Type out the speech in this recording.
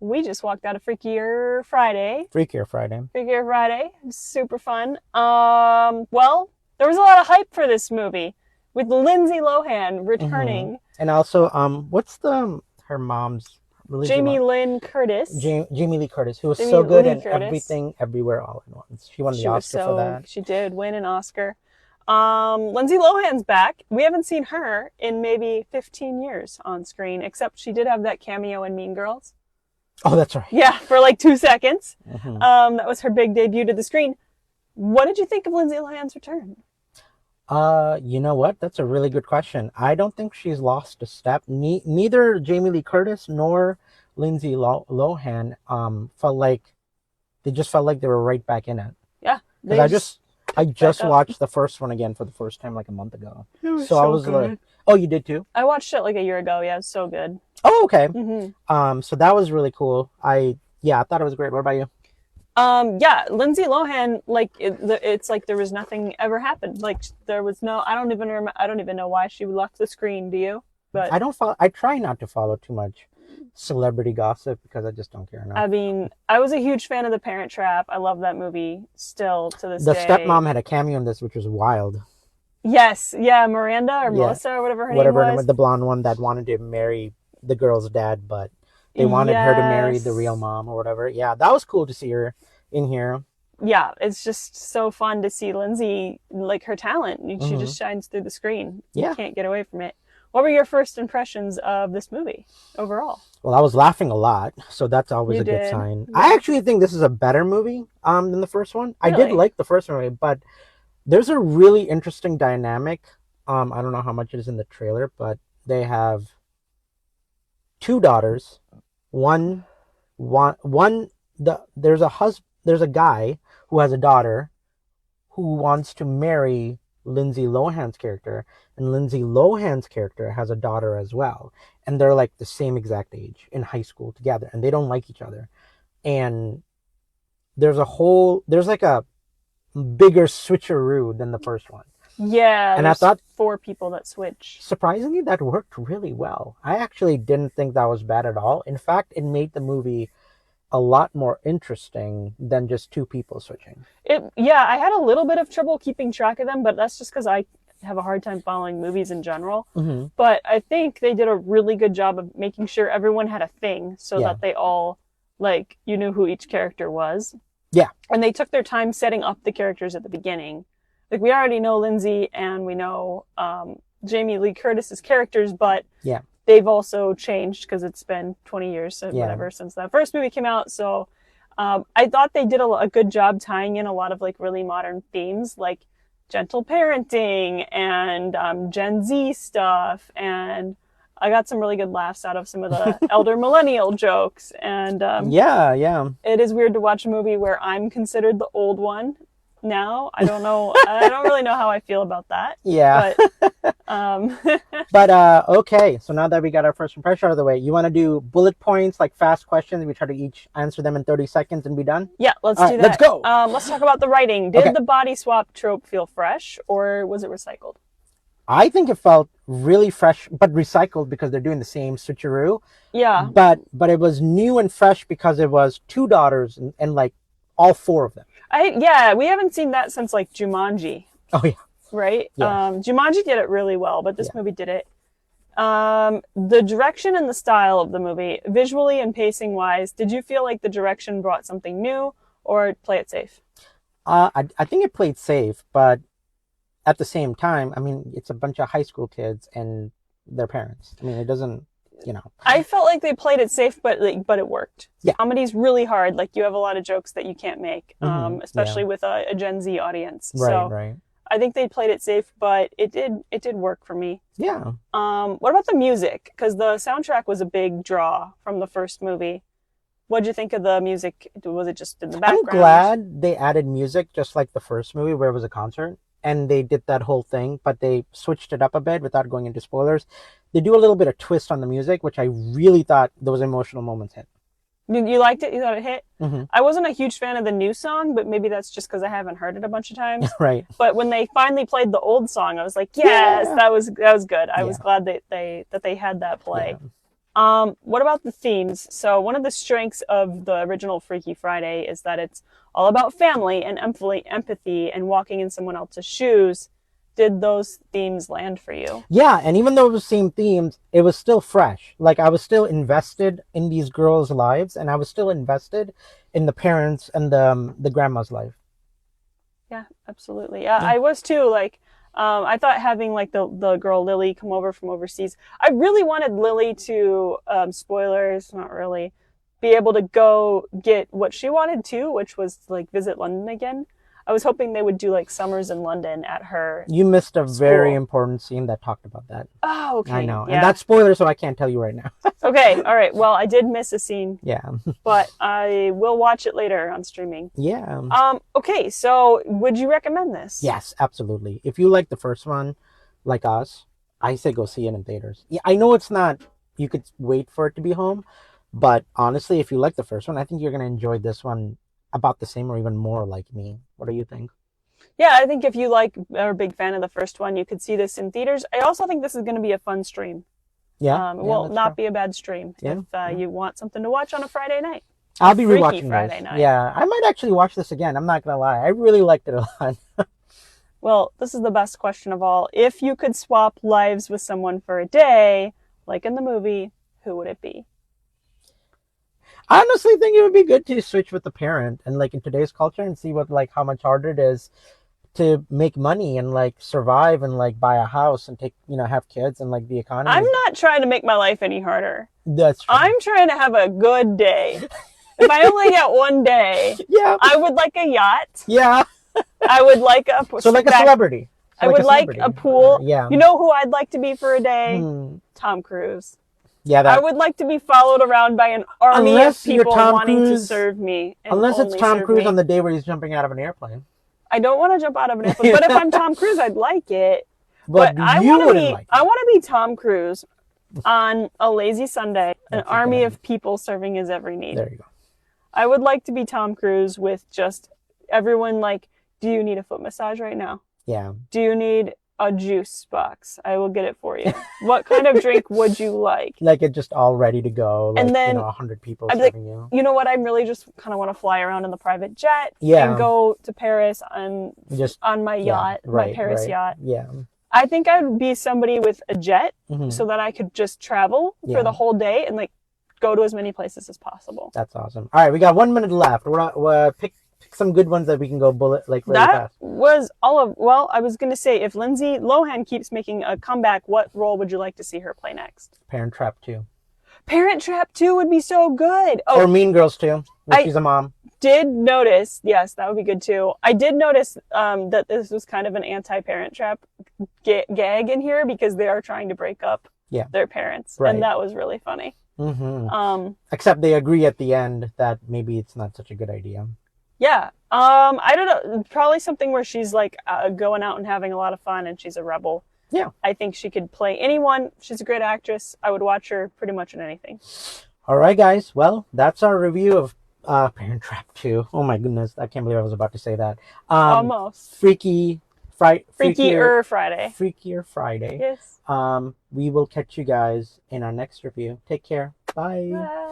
We just walked out of Freakier Friday. Freakier Friday. Freakier Friday. Super fun. Well, there was a lot of hype for this movie with Lindsay Lohan returning. And also, what's her mom's religion? Jamie Lynn Curtis. Jamie Lee Curtis, who was Jamie so good Lee in Curtis. Everything, Everywhere, All at Once. She won the Oscar for that. She did win an Oscar. Lindsay Lohan's back. We haven't seen her in maybe 15 years on screen, except she did have that cameo in Mean Girls. Oh, that's right. Yeah, for like 2 seconds. That was her big debut to the screen. What did you think of Lindsay Lohan's return? You know what? That's a really good question. I don't think she's lost a step. Neither Jamie Lee Curtis nor Lindsay Lohan felt like they were right back in it. Yeah, I just watched the first one again for the first time like a month ago. It was So I was good. like, oh, you did too? I watched it like a year ago. Yeah, it's so good. Oh, okay. Mm-hmm. So that was really cool. I thought it was great. What about you? Yeah, Lindsay Lohan, like it's like there was nothing ever happened. Like there was no. I don't even know why she left the screen. Do you? But I try not to follow too much celebrity gossip because I just don't care enough. I mean, I was a huge fan of The Parent Trap. I love that movie still to this The day. stepmom had a cameo in this, which was wild. Yes, yeah, Miranda or Melissa or whatever her name was. The blonde one that wanted to marry the girl's dad, but they wanted her to marry the real mom or whatever. Yeah, that was cool to see her in here. Yeah, it's just so fun to see Lindsay, like her talent. She just shines through the screen. You can't get away from it. What were your first impressions of this movie overall? Well, I was laughing a lot, so that's always a good sign. Yeah. I actually think this is a better movie than the first one. Really? I did like the first movie, but there's a really interesting dynamic. I don't know how much it is in the trailer, but they have two daughters. There's a guy who has a daughter who wants to marry Lindsay Lohan's character, and Lindsay Lohan's character has a daughter as well, and they're like the same exact age in high school together, and they don't like each other, and there's like a bigger switcheroo than the first one. Yeah, and I thought 4 people that switch. Surprisingly, that worked really well. I actually didn't think that was bad at all. In fact, it made the movie a lot more interesting than just 2 people switching. I had a little bit of trouble keeping track of them, but that's just because I have a hard time following movies in general. But I think they did a really good job of making sure everyone had a thing so that they all, like, you knew who each character was. Yeah. And they took their time setting up the characters at the beginning. Like, we already know Lindsay and we know Jamie Lee Curtis's characters, but they've also changed because it's been 20 years or whatever since that first movie came out. So I thought they did a good job tying in a lot of like really modern themes like gentle parenting and Gen Z stuff. And I got some really good laughs out of some of the elder millennial jokes. And it is weird to watch a movie where I'm considered the old one. Now I don't know. I don't really know how I feel about that. Yeah. But okay. So now that we got our first impression out of the way, you want to do bullet points, like fast questions? We try to each answer them in 30 seconds and be done. Yeah, let's do that. Let's go. Let's talk about the writing. Did the body swap trope feel fresh, or was it recycled? I think it felt really fresh, but recycled because they're doing the same switcheroo. Yeah. But it was new and fresh because it was 2 daughters and like all 4 of them. We haven't seen that since like Jumanji. Oh yeah. Right? Yeah. Jumanji did it really well, but this movie did it. The direction and the style of the movie, visually and pacing wise, did you feel like the direction brought something new or play it safe? I think it played safe, but at the same time, I mean, it's a bunch of high school kids and their parents. I mean, it doesn't, you know. I felt like they played it safe, but it worked. Yeah. Comedy's really hard. Like, you have a lot of jokes that you can't make, especially with a Gen Z audience. Right. I think they played it safe, but it did work for me. Yeah. What about the music? Because the soundtrack was a big draw from the first movie. What'd you think of the music? Was it just in the background? I'm glad they added music just like the first movie where it was a concert. And they did that whole thing, but they switched it up a bit without going into spoilers. They do a little bit of twist on the music, which I really thought those emotional moments hit. You liked it? You thought it hit? Mm-hmm. I wasn't a huge fan of the new song, but maybe that's just because I haven't heard it a bunch of times. Right. But when they finally played the old song, I was like, yes, that was good. I was glad that they had that play. What about the themes? So one of the strengths of the original Freaky Friday is that it's all about family and empathy and walking in someone else's shoes. Did those themes land for you? Yeah, and even though it was the same themes, it was still fresh. Like I was still invested in these girls' lives, and I was still invested in the parents and the grandma's life. Yeah, absolutely. Yeah, Yeah. I was too. Like, I thought having like the girl Lily come over from overseas. I really wanted Lily to, spoilers, not really, be able to go get what she wanted to, which was like visit London again. I was hoping they would do like summers in London at her You missed a very school. important scene that talked about that. Oh, I okay. know, and Yeah. that's spoiler, so I can't tell you right now. Okay. All right. Well, I did miss a scene, Yeah, but I will watch it later on streaming. yeah. Okay. So would you recommend this? Yes, absolutely. If you like the first one, like us, I say go see it in theaters. Yeah, I know it's not. You could wait for it to be home, but honestly, if you like the first one, I think you're gonna enjoy this one about the same or even more like me. What do you think? Yeah, I think if you like are a big fan of the first one, you could see this in theaters. I also think this is going to be a fun stream. Yeah, It yeah, will that's not true. be a bad stream Yeah, if yeah. you want something to watch on a Friday night. A I'll be freaky rewatching Friday this. night. Yeah, I might actually watch this again. I'm not gonna lie. I really liked it a lot. Well, this is the best question of all. If you could swap lives with someone for a day, like in the movie, who would it be? I honestly think it would be good to switch with the parent and like in today's culture and see what like how much harder it is to make money and like survive and like buy a house and take have kids and like the economy I'm is not trying to make my life any harder. that's true. I'm trying to have a good day. If I only get one day, Yeah, I would like a yacht. yeah. I would like a So like a celebrity. So I like would a like celebrity. a pool. Yeah. You know who I'd like to be for a day? Hmm. Tom Cruise. Yeah, I that would like to be followed around by an army of unless you're people Tom wanting to Cruise, serve me and unless it's only Tom serve Cruise me. on the day where he's jumping out of an airplane. I don't want to jump out of an airplane, but if I'm Tom Cruise, I'd like it. But you wouldn't like it. I want to be Tom Cruise on a lazy Sunday, an That's army okay. of people serving his every need. There you go. I would like to be Tom Cruise with just everyone like, do you need a foot massage right now? Yeah. Do you need a juice box? I will get it for you. What kind of drink would you like? Like it just all ready to go. Like, And then 100 people I'd be like, serving you. you know what? I really just kind of want to fly around in the private jet Yeah. and go to Paris on Just my yacht, my Paris yacht. Yeah. I think I would be somebody with a jet Mhm. so that I could just travel Yeah. for the whole day and like go to as many places as possible. That's awesome. All right, we got 1 minute left. Pick some good ones that we can go bullet like really That fast. was all of, well, I was going to say, if Lindsay Lohan keeps making a comeback, what role would you like to see her play next? Parent Trap 2. Parent Trap 2 would be so good. Or Oh, Mean Girls 2, if I- she's a mom. did notice, yes, that would be good too. I did notice that this was kind of an anti-Parent Trap gag in here because they are trying to break up their parents. Right. And that was really funny. Mm-hmm. Except they agree at the end that maybe it's not such a good idea. Yeah. I don't know. Probably something where she's like going out and having a lot of fun and she's a rebel. Yeah. I think she could play anyone. She's a great actress. I would watch her pretty much in anything. All right, guys. Well, that's our review of Parent Trap 2. Oh my goodness. I can't believe I was about to say that. Almost. Freakier Friday. Freakier Friday. Yes. We will catch you guys in our next review. Take care. Bye. Bye.